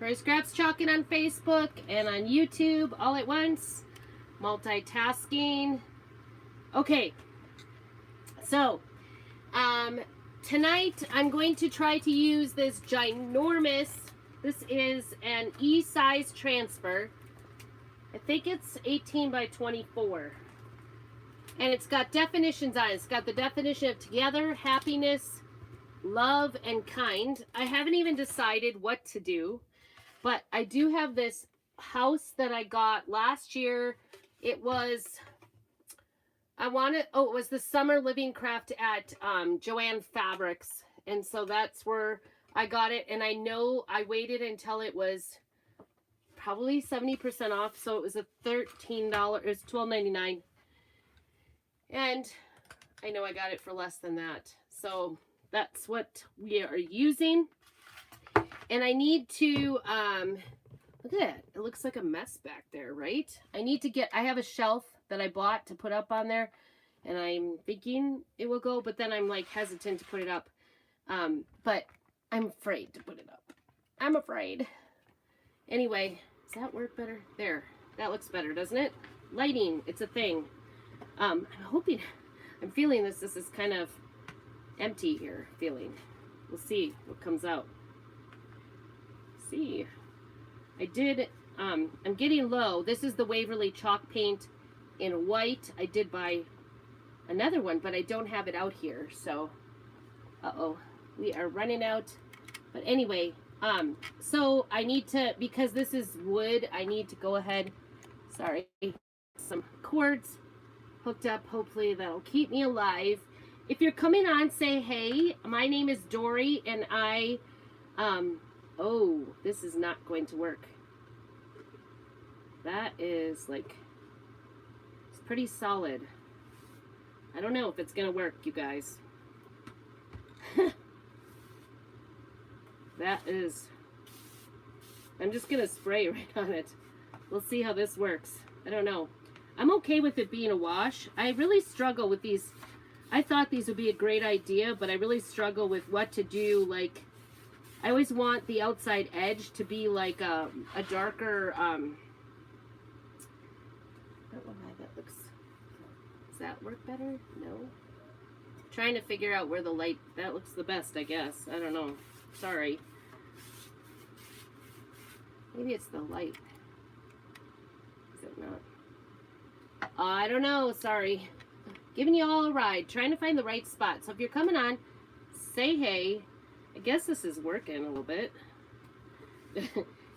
Prairie Scraps Chalking on Facebook and on YouTube all at once. Multitasking. Okay, so tonight I'm going to try to use this ginormous, this is an E-size transfer. I think it's 18 by 24. And it's got definitions on it. It's got the definition of together, happiness, love, and kind. I haven't even decided what to do. But I do have this house that I got last year. It was, it was the Summer Living Craft at Joann Fabrics. And so that's where I got it. And I know I waited until it was probably 70% off. So it was a $13, it was $12.99. And I know I got it for less than that. So that's what we are using. And I need to, look at that. It looks like a mess back there, right? I have a shelf that I bought to put up on there. And I'm thinking it will go, but then I'm like hesitant to put it up. But I'm afraid to put it up. I'm afraid. Anyway, does that work better? There. That looks better, doesn't it? Lighting, it's a thing. I'm feeling this is kind of empty here, feeling. We'll see what comes out. See, I'm getting low. This is the Waverly chalk paint in white. I did buy another one, but I don't have it out here. So, we are running out. But anyway, so I need to, because this is wood, I need to go ahead, sorry, some cords hooked up. Hopefully that'll keep me alive. If you're coming on, say hey. My name is Dory, and I, oh, this is not going to work. That is like, it's pretty solid. I don't know if it's gonna work, you guys. That is, I'm just gonna spray right on it. We'll see how this works. I don't know. I'm okay with it being a wash. I really struggle with these. I thought these would be a great idea, but I really struggle with what to do. Like, I always want the outside edge to be like a darker, I don't know why that looks, does that work better? No. Trying to figure out where the light, that looks the best, I guess. I don't know. Sorry. Maybe it's the light. Is it not? I don't know. Sorry. Giving you all a ride. Trying to find the right spot. So if you're coming on, say hey. I guess this is working a little bit.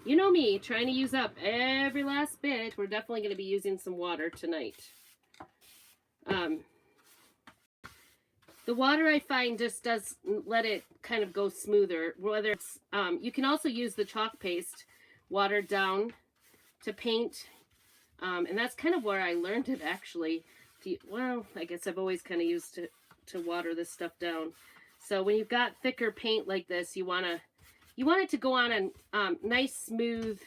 You know me, trying to use up every last bit. We're definitely going to be using some water tonight. The water, I find, just does let it kind of go smoother. Whether it's, you can also use the chalk paste watered down to paint. And that's kind of where I learned it, actually. Well, I guess I've always kind of used to water this stuff down. So when you've got thicker paint like this, you want it to go on a nice smooth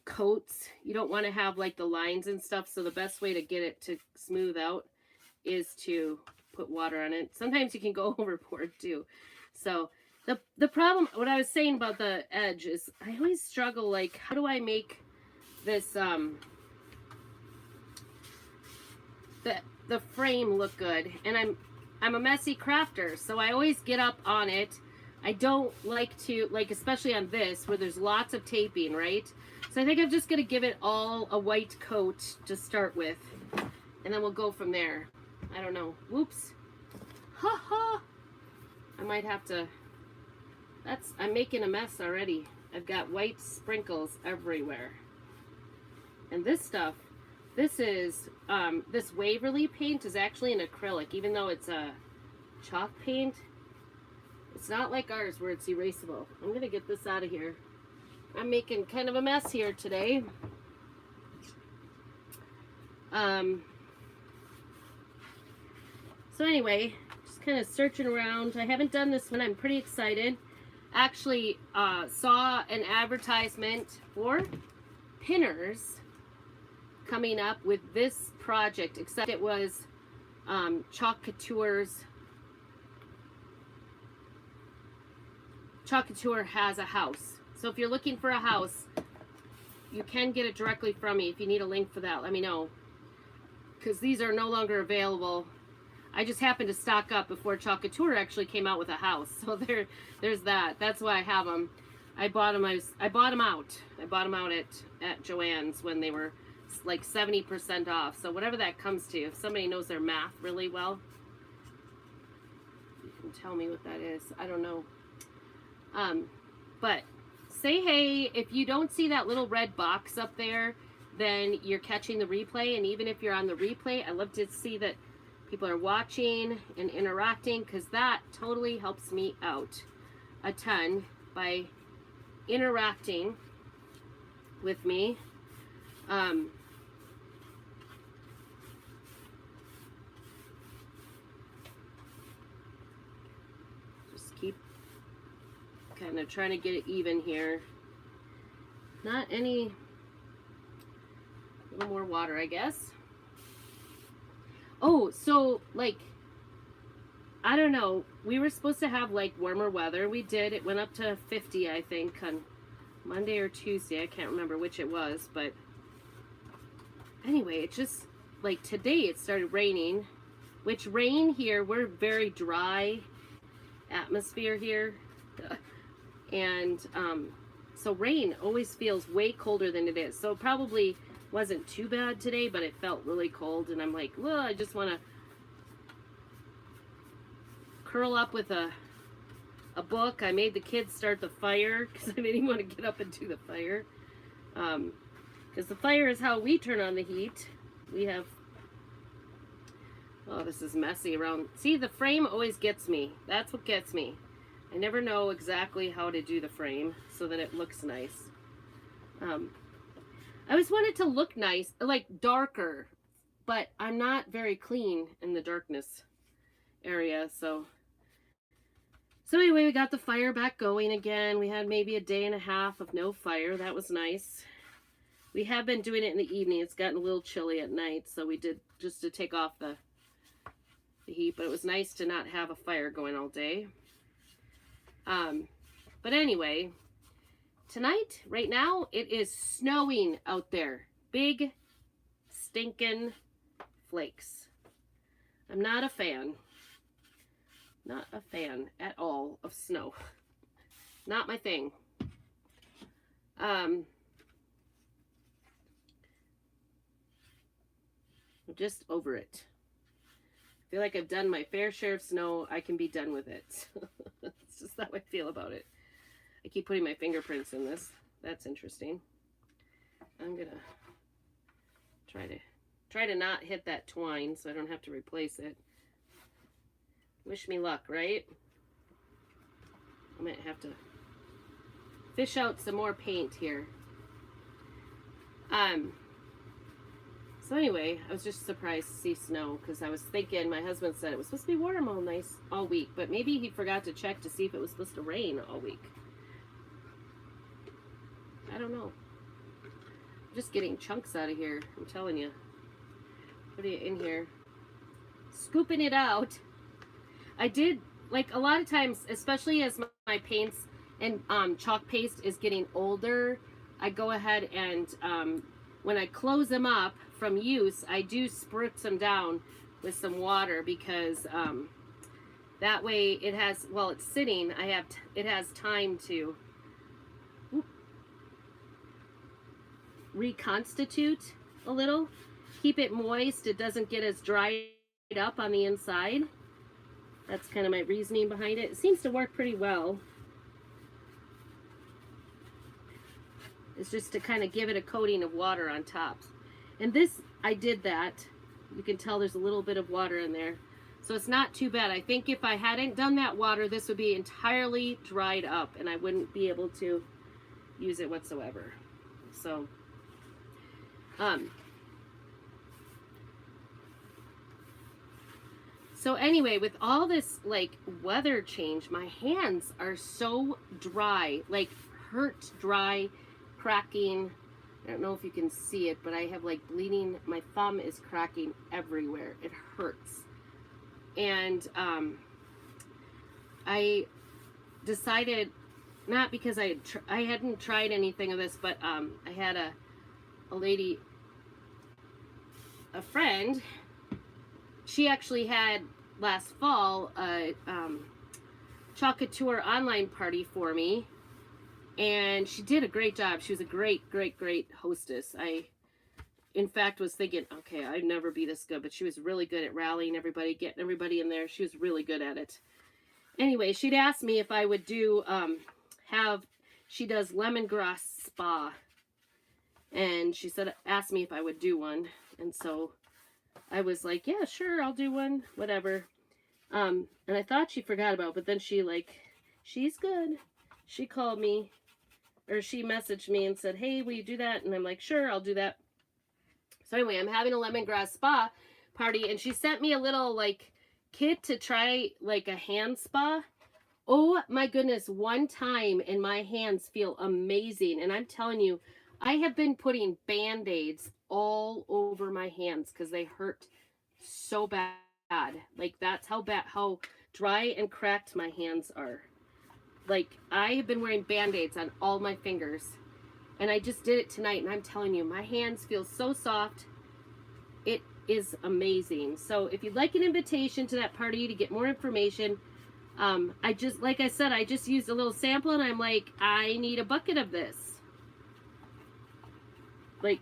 coats. You don't want to have like the lines and stuff. So the best way to get it to smooth out is to put water on it. Sometimes you can go overboard too. So the problem, what I was saying about the edge is I always struggle, like, how do I make this the frame look good? And I'm a messy crafter, so I always get up on it. I don't like to, like, especially on this where there's lots of taping, right? So I think I'm just gonna give it all a white coat to start with, and then we'll go from there. I don't know. Whoops. Ha ha. I might have to, I'm making a mess already. I've got white sprinkles everywhere. And this stuff, this is, this Waverly paint is actually an acrylic, even though it's a chalk paint. It's not like ours where it's erasable. I'm gonna get this out of here. I'm making kind of a mess here today. So anyway, just kind of searching around. I haven't done this one. I'm pretty excited. Actually, saw an advertisement for pinners coming up with this project, except it was Chalk Couture's Chalk Couture has a house. So if you're looking for a house, you can get it directly from me. If you need a link for that, let me know. Because these are no longer available. I just happened to stock up before Chalk Couture actually came out with a house. So there's that. That's why I have them. I bought them out. I bought them out at Joann's when they were like 70% off. So whatever that comes to, if somebody knows their math really well, you can tell me what that is. I don't know. But say hey, if you don't see that little red box up there, then you're catching the replay. And even if you're on the replay, I love to see that people are watching and interacting, because that totally helps me out a ton by interacting with me. Just keep kind of trying to get it even here. Not any, a little more water, I guess. Oh, so like, I don't know, we were supposed to have like warmer weather. We did. It went up to 50, I think, on Monday or Tuesday. I can't remember which it was, but anyway, it just, like today it started raining, which rain here, we're very dry atmosphere here. And so rain always feels way colder than it is. So it probably wasn't too bad today, but it felt really cold. And I'm like, well, I just want to curl up with a book. I made the kids start the fire because I didn't even want to get up and do the fire. Because the fire is how we turn on the heat. We have, oh, this is messy around. See, the frame always gets me. That's what gets me. I never know exactly how to do the frame so that it looks nice. I always want it to look nice, like darker, but I'm not very clean in the darkness area, so anyway, we got the fire back going again. We had maybe a day and a half of no fire. That was nice. We have been doing it in the evening. It's gotten a little chilly at night, so we did just to take off the heat, but it was nice to not have a fire going all day. But anyway, tonight, right now, it is snowing out there. Big, stinking flakes. I'm not a fan. Not a fan at all of snow. Not my thing. I'm just over it. I feel like I've done my fair share of snow. I can be done with it. It's just how I feel about it. I keep putting my fingerprints in this. That's interesting. I'm gonna try to not hit that twine so I don't have to replace it. Wish me luck, right? I might have to fish out some more paint here. So anyway, I was just surprised to see snow because I was thinking, my husband said it was supposed to be warm all week, but maybe he forgot to check to see if it was supposed to rain all week. I don't know. I'm just getting chunks out of here, I'm telling you. Put it in here. Scooping it out. I did, like a lot of times, especially as my paints and chalk paste is getting older, I go ahead and when I close them up from use, I do spritz them down with some water because that way it has, while it's sitting, it has time to reconstitute a little, keep it moist. It doesn't get as dried up on the inside. That's kind of my reasoning behind it. It seems to work pretty well. It's just to kind of give it a coating of water on top. And this, I did that. You can tell there's a little bit of water in there. So it's not too bad. I think if I hadn't done that water, this would be entirely dried up and I wouldn't be able to use it whatsoever. So, so anyway, with all this like weather change, my hands are so dry, like hurt dry, cracking. I don't know if you can see it, but I have like bleeding. My thumb is cracking everywhere. It hurts. And I decided not because I hadn't tried anything of this, but I had a lady, a friend. She actually had last fall a Chocolate Tour online party for me, and she did a great job. She was a great hostess. I, in fact, was thinking, okay, I'd never be this good, but she was really good at rallying everybody, getting everybody in there. She was really good at it. Anyway, she'd asked me if I would do, she does lemongrass spa, and she said, asked me if I would do one, and so I was like, yeah, sure, I'll do one, whatever. And I thought she forgot about it, but then she's good. She called me, or she messaged me and said, hey, will you do that? And I'm like, sure, I'll do that. So anyway, I'm having a lemongrass spa party, and she sent me a little, like, kit to try, like, a hand spa. Oh my goodness, one time, and my hands feel amazing. And I'm telling you, I have been putting Band-Aids all over my hands because they hurt so bad. Like, that's how bad, how dry and cracked my hands are. Like, I have been wearing Band-Aids on all my fingers, and I just did it tonight, and I'm telling you, my hands feel so soft. It is amazing. So if you'd like an invitation to that party to get more information, I just, like I said, I just used a little sample, and I'm like, I need a bucket of this. Like,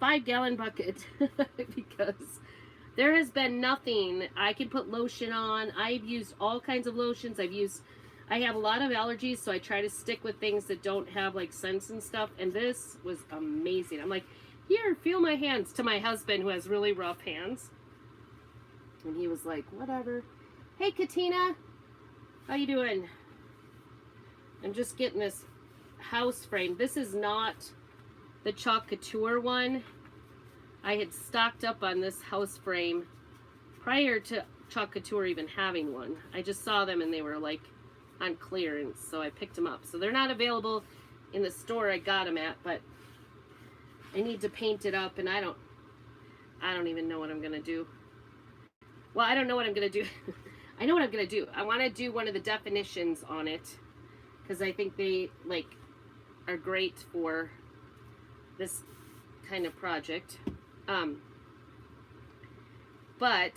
5-gallon bucket. Because there has been nothing. I can put lotion on. I've used all kinds of lotions. I have a lot of allergies, so I try to stick with things that don't have, like, scents and stuff, and this was amazing. I'm like, here, feel my hands, to my husband, who has really rough hands. And he was like, whatever. Hey, Katina. How you doing? I'm just getting this house frame. This is not the Chocolate Tour one. I had stocked up on this house frame prior to Chocolate Tour even having one. I just saw them, and they were, like, on clearance, so I picked them up. So they're not available in the store I got them at, but I need to paint it up, and I don't even know what I'm gonna do. Well, I don't know what I'm gonna do. I know what I'm gonna do. I want to do one of the definitions on it because I think they, like, are great for this kind of project. But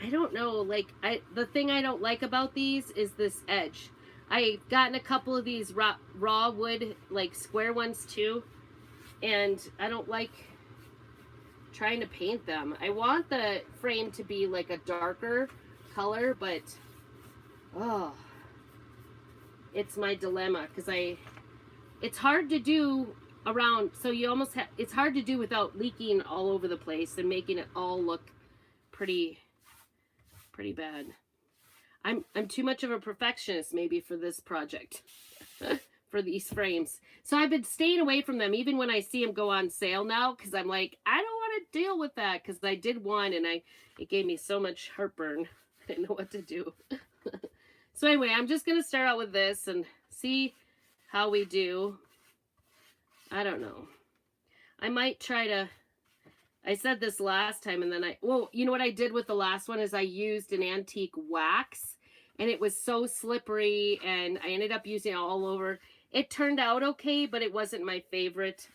I don't know, like, the thing I don't like about these is this edge. I've gotten a couple of these raw wood, like, square ones too, and I don't like trying to paint them. I want the frame to be like a darker color, but oh, it's my dilemma because it's hard to do around, so you almost have, it's hard to do without leaking all over the place and making it all look pretty bad. I'm too much of a perfectionist maybe for this project. For these frames. So I've been staying away from them even when I see them go on sale now, because I'm like, I don't want to deal with that, because I did one and it gave me so much heartburn. I didn't know what to do. So anyway, I'm just going to start out with this and see how we do. I don't know. I might try to, I said this last time, and then well, you know what I did with the last one is I used an antique wax, and it was so slippery, and I ended up using it all over. It turned out okay, but it wasn't my favorite.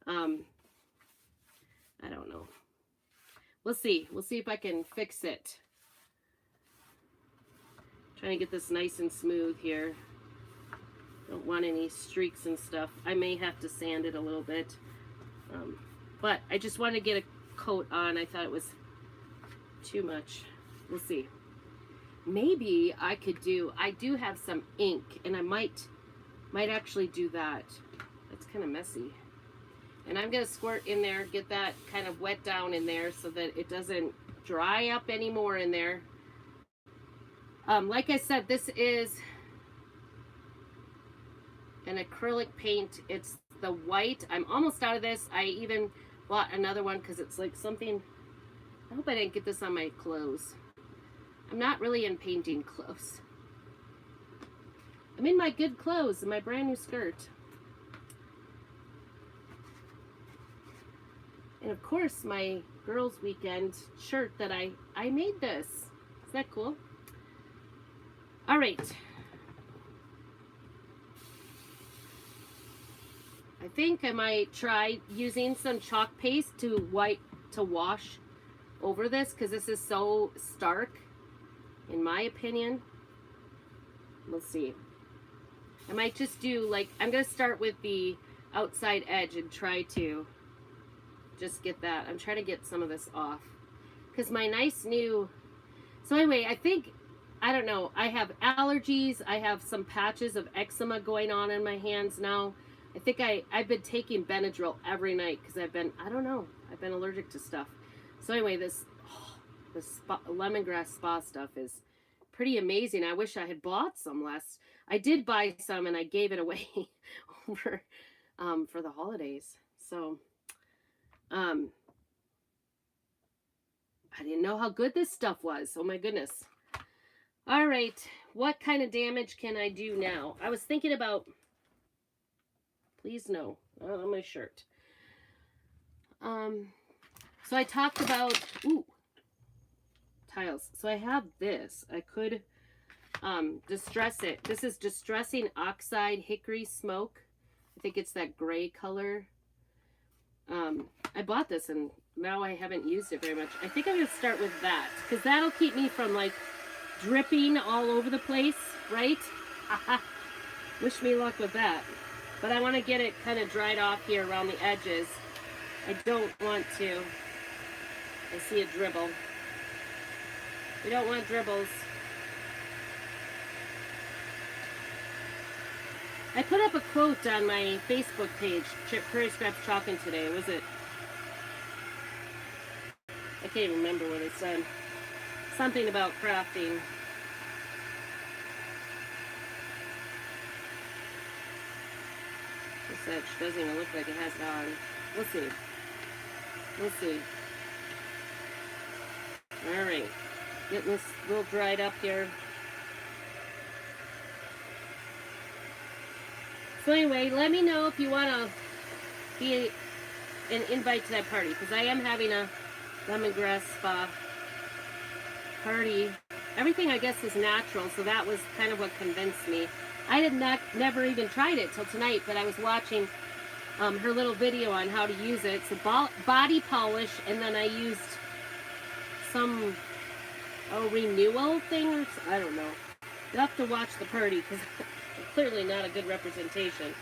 I don't know. We'll see. We'll see if I can fix it. Trying to get this nice and smooth here. Don't want any streaks and stuff. I may have to sand it a little bit. But I just wanted to get a coat on. I thought it was too much. We'll see. Maybe I could do, I do have some ink, and I might actually do that. That's kind of messy. And I'm going to squirt in there, get that kind of wet down in there so that it doesn't dry up anymore in there. Like I said, this is an acrylic paint. It's the white. I'm almost out of this. I even bought another one because it's like something, I hope I didn't get this on my clothes. I'm not really in painting clothes. I'm in my good clothes and my brand new skirt. And of course, my girls' weekend shirt that I made this. Is that cool? All right. I think I might try using some chalk paste to wash over this, because this is so stark, in my opinion. Let's see. I might just do, like, I'm going to start with the outside edge and try to just get that. I'm trying to get some of this off, because my nice new, so anyway, I think, I don't know, I have allergies. I have some patches of eczema going on in my hands now. I think I've been taking Benadryl every night because I don't know, I've been allergic to stuff. So anyway, this lemongrass spa stuff is pretty amazing. I wish I had bought some last. I did buy some and I gave it away over for the holidays. So I didn't know how good this stuff was. Oh my goodness. All right, what kind of damage can I do now? I was thinking about, please no, not on my shirt. So I talked about, tiles. So I have this. I could distress it. This is Distressing Oxide Hickory Smoke. I think it's that gray color. I bought this and now I haven't used it very much. I think I'm going to start with that, because that'll keep me from like dripping all over the place, right? Wish me luck with that. But I want to get it kind of dried off here around the edges. I don't want to. I see a dribble. We don't want dribbles. I put up a quote on my Facebook page, Prairie Scraps Chalking today. Was it? I can't even remember what it said. Something about crafting. This edge doesn't even look like it has it on. We'll see. We'll see. All right. Getting this a little dried up here. So anyway, let me know if you want to be an invite to that party, because I am having a lemongrass spa party. Everything, I guess, is natural, so that was kind of what convinced me. I had never even tried it till tonight, but I was watching her little video on how to use it. It's a body polish, and then I used some renewal thing, or I don't know. You'll have to watch the party, because clearly not a good representation.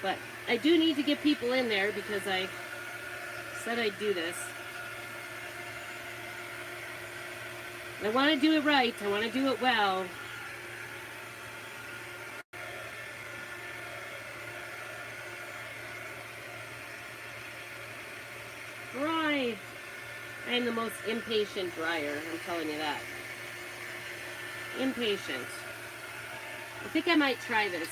But I do need to get people in there, because I said I'd do this. I want to do it right. I want to do it well. Dry. I am the most impatient dryer, I'm telling you that. Impatient. I think I might try this.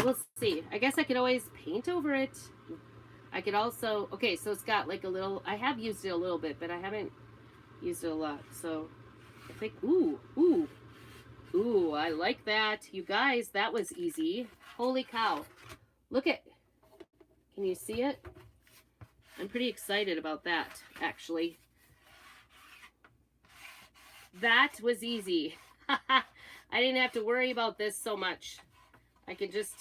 We'll see. I guess I could always paint over it. I could also, okay, so it's got like a little, I have used it a little bit, but I haven't used it a lot. So I think, ooh, I like that. You guys, that was easy. Holy cow. Look at, can you see it? I'm pretty excited about that, actually. That was easy. I didn't have to worry about this so much. I could just,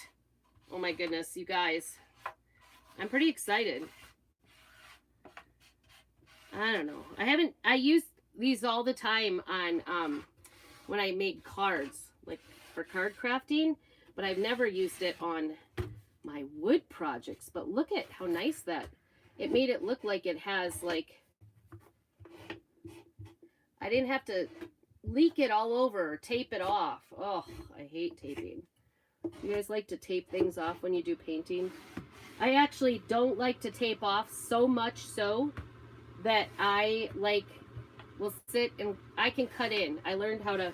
oh my goodness, you guys. I'm pretty excited. I don't know. I use these all the time on, when I make cards, like for card crafting, but I've never used it on my wood projects. But look at how nice that, it made it look like it has like, I didn't have to leak it all over or tape it off. Oh, I hate taping. You guys like to tape things off when you do painting? I actually don't like to tape off, so much so that I like will sit and I can cut in. I learned how to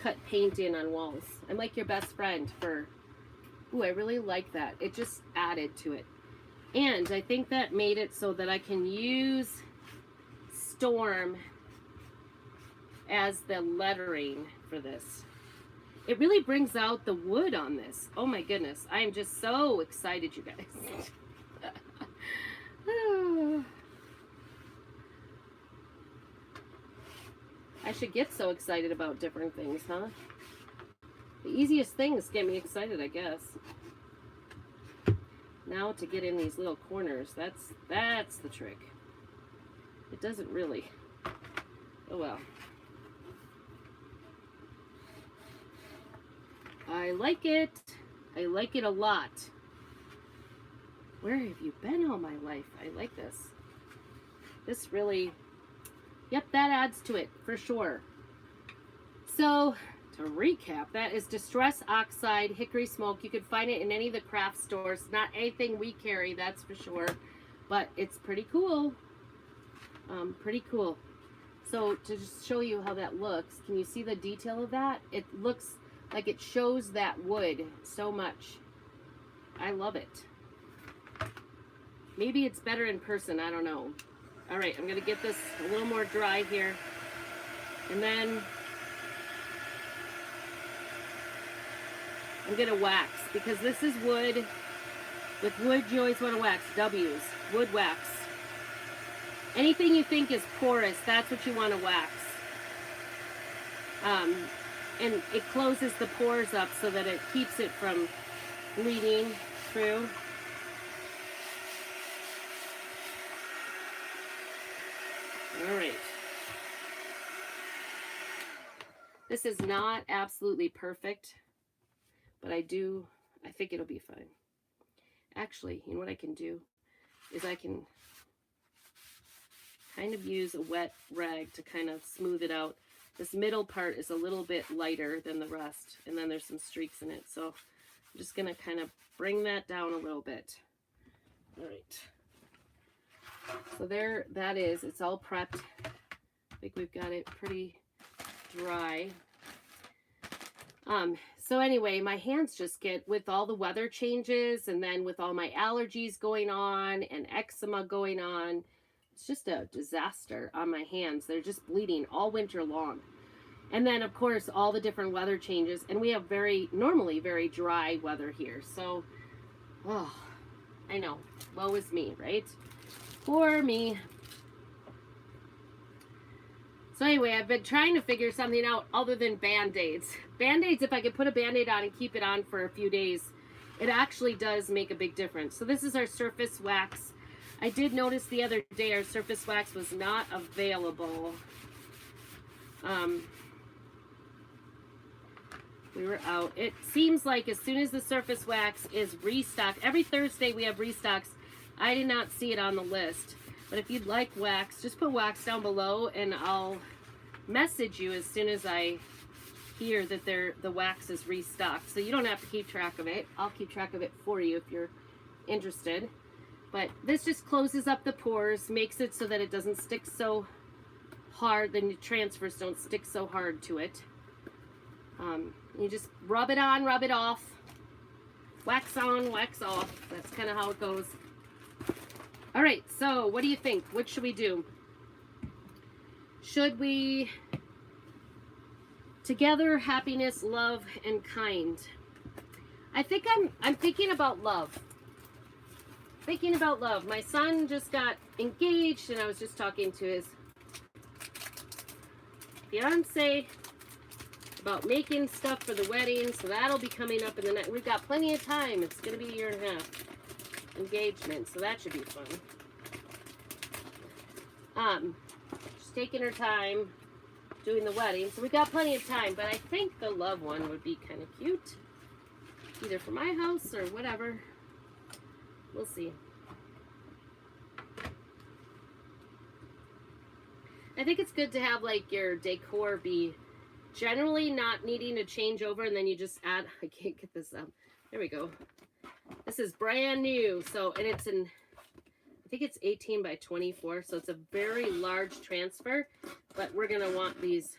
cut paint in on walls. I'm like your best friend for, ooh, I really like that. It just added to it. And I think that made it so that I can use Storm as the lettering for this. It really brings out the wood on this. Oh my goodness. I am just so excited, you guys. I should get so excited about different things, huh? The easiest things get me excited, I guess. Now to get in these little corners, that's the trick. It doesn't really. Oh well. I like it. I like it a lot. Where have you been all my life? I like this. This really, yep, that adds to it for sure. So to recap, that is Distress Oxide Hickory Smoke. You can find it in any of the craft stores. Not anything we carry, that's for sure. But it's pretty cool. Pretty cool. So to just show you how that looks, can you see the detail of that? It looks like it shows that wood so much. I love it. Maybe it's better in person, I don't know. All right, I'm gonna get this a little more dry here. And then I'm gonna wax, because this is wood. With wood, you always wanna wax, W's, wood wax. Anything you think is porous, that's what you wanna wax. And it closes the pores up so that it keeps it from bleeding through. All right. This is not absolutely perfect, but I think it'll be fine. Actually, you know what I can do is I can kind of use a wet rag to kind of smooth it out. This middle part is a little bit lighter than the rest, and then there's some streaks in it. So I'm just going to kind of bring that down a little bit. All right. So there that is. It's all prepped. I think we've got it pretty dry. So anyway, my hands just get, with all the weather changes and then with all my allergies going on and eczema going on, it's just a disaster on my hands. They're just bleeding all winter long. And then of course, all the different weather changes, and we have normally very dry weather here. So, oh, I know, woe is me, right? Poor me. So anyway, I've been trying to figure something out other than Band-Aids. Band-Aids, if I could put a Band-Aid on and keep it on for a few days, it actually does make a big difference. So this is our surface wax. I did notice the other day our surface wax was not available. We were out. It seems like as soon as the surface wax is restocked, every Thursday we have restocks. I did not see it on the list. But if you'd like wax, just put wax down below and I'll message you as soon as I hear that the wax is restocked. So you don't have to keep track of it. I'll keep track of it for you if you're interested. But this just closes up the pores, makes it so that it doesn't stick so hard, the transfers don't stick so hard to it. You just rub it on, rub it off. Wax on, wax off. That's kind of how it goes. All right, so what do you think? What should we do? Should we together, happiness, love, and kind? I think I'm thinking about love. Thinking about love. My son just got engaged, and I was just talking to his fiance about making stuff for the wedding, so that'll be coming up in the next. We've got plenty of time. It's going to be a year and a half engagement, so that should be fun. Just taking her time doing the wedding, so we got plenty of time, but I think the love one would be kind of cute, either for my house or whatever. We'll see. I think it's good to have like your decor be generally not needing to change over, and then you just add, I can't get this up. There we go. This is brand new. So, and it's in, I think it's 18 by 24. So it's a very large transfer, but we're going to want these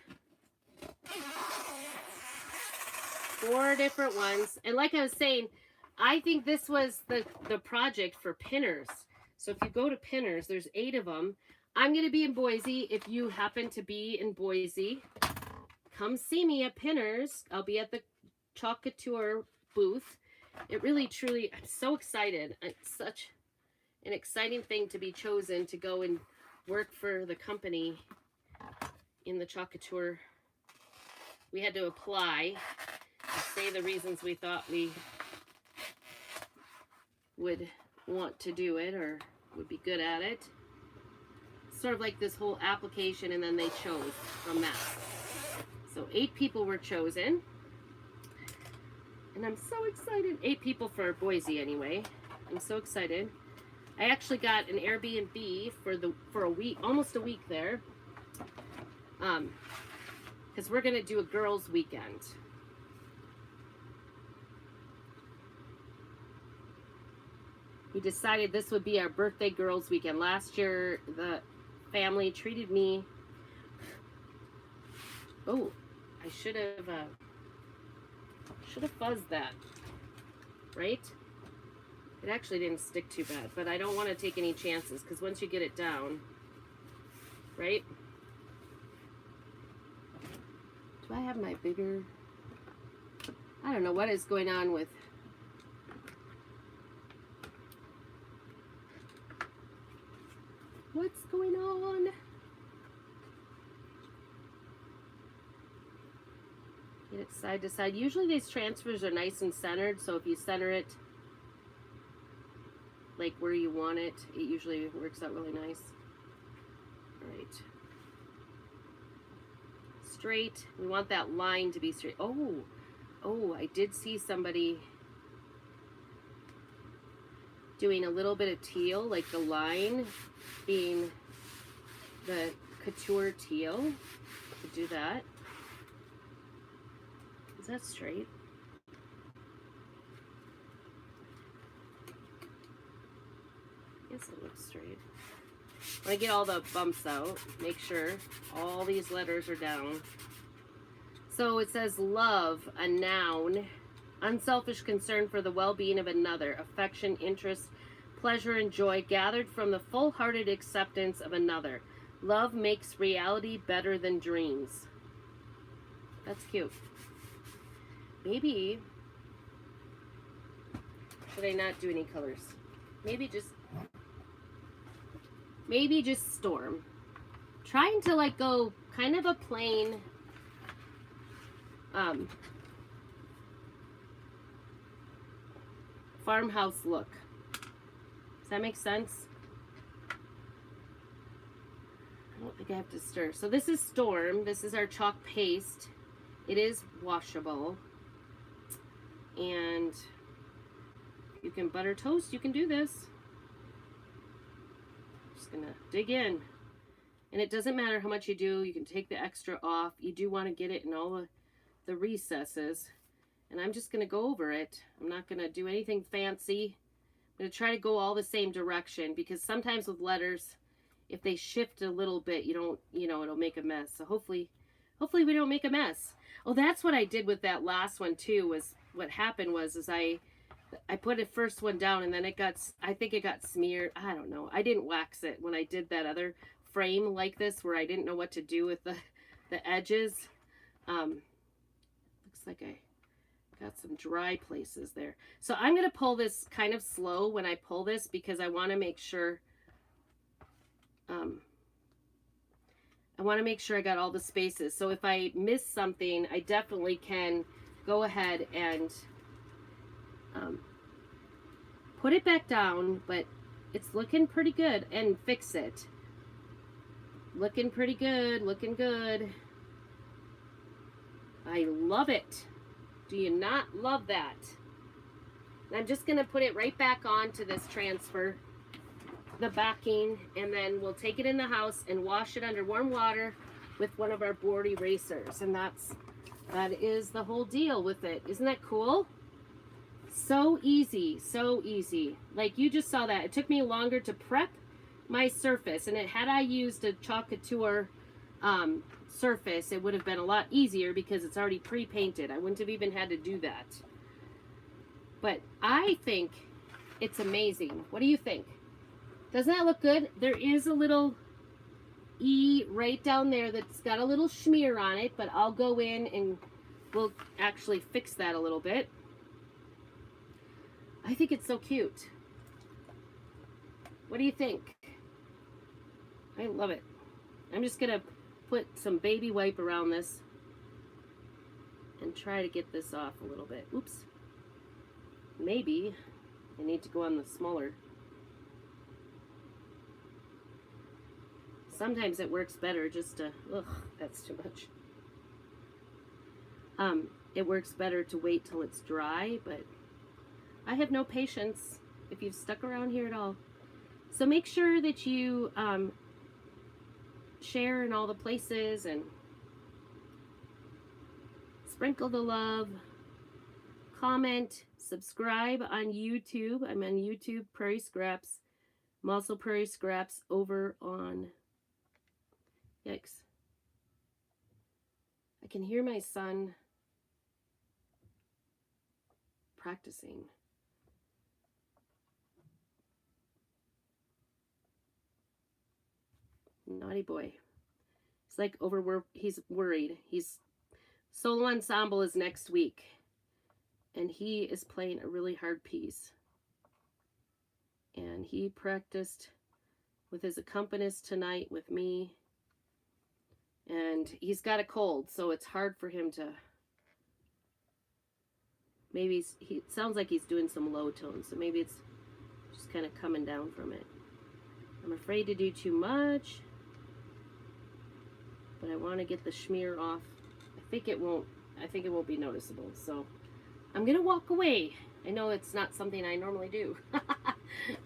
4 different ones. And like I was saying, I think this was the project for pinners. So if you go to pinners, there's 8 of them. I'm going to be in Boise. If you happen to be in Boise, come see me at Pinners. I'll be at the Chalk Couture booth. It really, truly, I'm so excited. It's such an exciting thing to be chosen to go and work for the company in the Chalk Couture. We had to apply and say the reasons we thought we would want to do it or would be good at it. Sort of like this whole application, and then they chose from that. So 8 people were chosen. And I'm so excited. 8 people for Boise anyway. I'm so excited. I actually got an Airbnb for a week, almost a week there. Because we're gonna do a girls' weekend. We decided this would be our birthday girls' weekend. Last year, the family treated me. Oh, I should have fuzzed that, right? It actually didn't stick too bad, but I don't want to take any chances because once you get it down, right? Do I have my bigger? I don't know what is going on with. What's going on? Get it side to side. Usually these transfers are nice and centered, so if you center it like where you want it, it usually works out really nice. All right. Straight. We want that line to be straight. Oh, I did see somebody doing a little bit of teal, like the line being the couture teal. To do that. Is that straight? Yes, it looks straight. When I get all the bumps out, make sure all these letters are down. So it says love, a noun, unselfish concern for the well-being of another, affection, interest, pleasure, and joy gathered from the full-hearted acceptance of another. Love makes reality better than dreams. That's cute. Maybe, should I not do any colors? Maybe just storm. Trying to like go kind of a plain farmhouse look. Does that make sense? I don't think I have to stir. So this is Storm. This is our chalk paste. It is washable. And you can butter toast. You can do this. Just gonna dig in. And it doesn't matter how much you do. You can take the extra off. You do want to get it in all the recesses. And I'm just gonna go over it. I'm not gonna do anything fancy. I'm gonna try to go all the same direction because sometimes with letters, if they shift a little bit, it'll make a mess. So hopefully we don't make a mess. Oh, that's what I did with that last one too. Was what happened was I put the first one down and then I think it got smeared. I don't know. I didn't wax it when I did that other frame like this where I didn't know what to do with the edges. Looks like I got some dry places there. So I'm going to pull this kind of slow when I pull this because I want to make sure I got all the spaces. So if I miss something, I definitely can go ahead and put it back down, but it's looking pretty good, and fix it. Looking pretty good, looking good. I love it. Do you not love that? And I'm just going to put it right back onto this transfer, the backing, and then we'll take it in the house and wash it under warm water with one of our board erasers. And that is the whole deal with it. Isn't that cool? So easy, so easy. Like you just saw that. It took me longer to prep my surface, and had I used a Chalk Couture surface, it would have been a lot easier because it's already pre-painted. I wouldn't have even had to do that. But I think it's amazing. What do you think? Doesn't that look good? There is a little E right down there that's got a little smear on it, but I'll go in and we'll actually fix that a little bit. I think it's so cute. What do you think? I love it. I'm just going to put some baby wipe around this and try to get this off a little bit. Oops. Maybe I need to go on the smaller. Sometimes it works better just to, ugh, that's too much. It works better to wait till it's dry, but I have no patience if you've stuck around here at all. So make sure that you share in all the places and sprinkle the love, comment, subscribe on YouTube. I'm on YouTube, Prairie Scraps. I'm also Prairie Scraps over on, yikes. I can hear my son practicing. Naughty boy. He's like he's worried. He's solo ensemble is next week. And he is playing a really hard piece. And he practiced with his accompanist tonight with me. And he's got a cold, so it's hard for him to, maybe he sounds like he's doing some low tones, so maybe it's just kind of coming down from it. I'm afraid to do too much, but I want to get the schmear off. I think it won't be noticeable, so I'm gonna walk away. I know it's not something I normally do.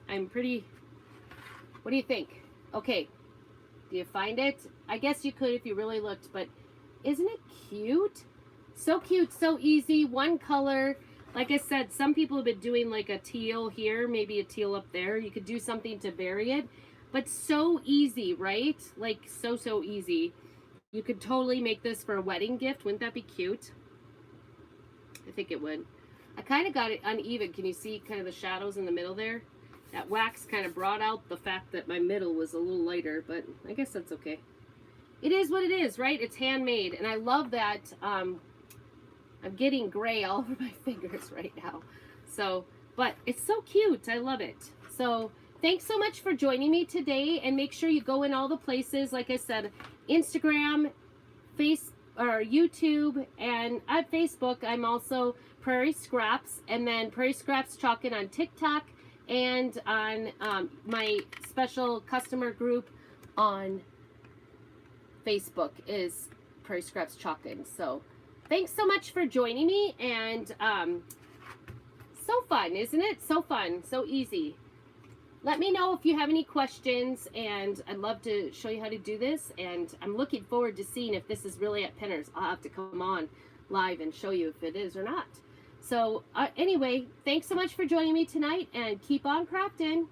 I'm pretty, what do you think? Okay, do you find it? I guess you could if you really looked, but isn't it cute? So cute, so easy, one color. Like I said, some people have been doing like a teal here, maybe a teal up there. You could do something to vary it, but so easy, right? Like so easy. You could totally make this for a wedding gift. Wouldn't that be cute? I think it would. I kind of got it uneven. Can you see kind of the shadows in the middle there? That wax kind of brought out the fact that my middle was a little lighter, but I guess that's okay. It is what it is, right? It's handmade, and I love that. I'm getting gray all over my fingers right now. So, but it's so cute. I love it. So, thanks so much for joining me today, and make sure you go in all the places. Like I said, Instagram, YouTube, and at Facebook, I'm also Prairie Scraps, and then Prairie Scraps Chalkin' on TikTok, and on my special customer group on Facebook is Prairie Scraps Chalkin'. So thanks so much for joining me, and so fun, isn't it? So fun, so easy. Let me know if you have any questions, and I'd love to show you how to do this, and I'm looking forward to seeing if this is really at Pinner's. I'll have to come on live and show you if it is or not. So anyway, thanks so much for joining me tonight, and keep on crafting.